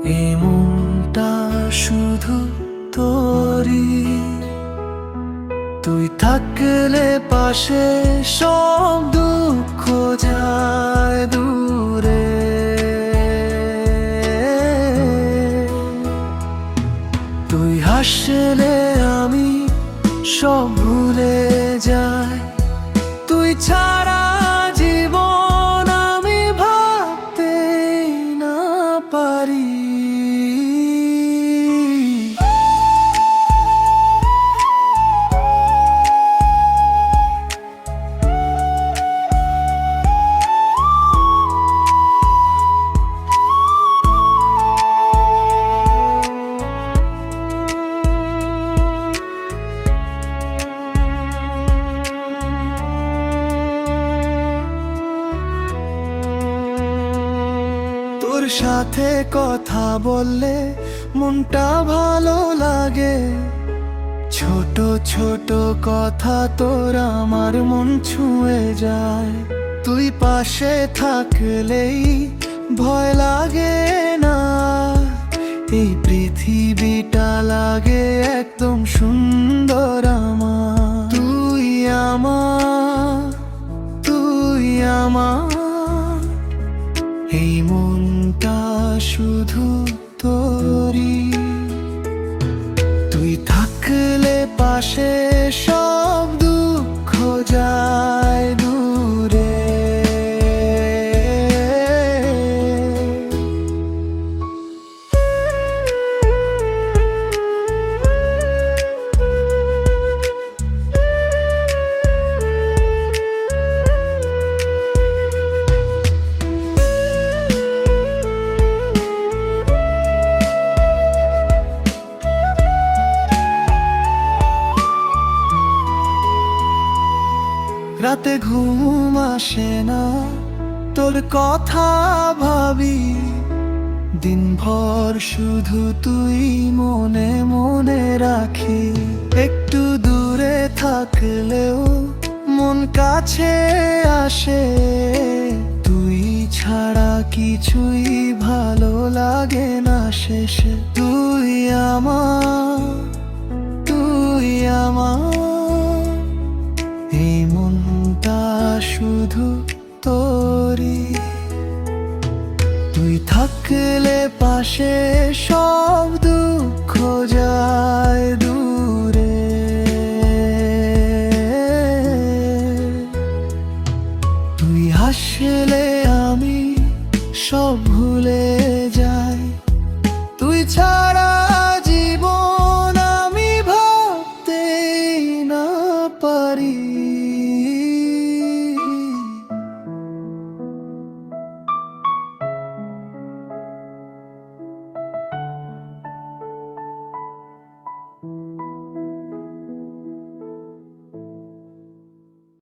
এমনটা শুধু তোরই, তুই থাকলে পাশে সব দুঃখ যায় দূরে। তুই হাসলে আমি সব ভুলে যাই, তুই ছাড়া জীবন আমি ভাবতে না পারি। তোর সাথে কথা বললে মনটা ভালো লাগে, ছোট ছোট কথা তোর আমার মন ছুঁয়ে যায়। তুই পাশে থাকলেই ভয় লাগে না, এই পৃথিবীটা লাগে একদম সুন্দর আমার। তুই আমার এই মনটা শুধু তোরই, তুই থাকলে পাশে সব দুঃখ যায় দূরে। রাতে ঘুম আসে না, তোর কথা ভাবি, দিনভর শুধু তুই মনে মনে রাখি। একটু দূরে থাকলেও মন কাছে আসে, তুই ছাড়া কিছুই ভালো লাগে না শেষে। তুই আমার এই মনটা শুধু তোরই, তুই থাকলে পাশে সব দুঃখ যায় দূরে। তুই হাসলে আমি সব ভুলে যাই, তুই ছাড়া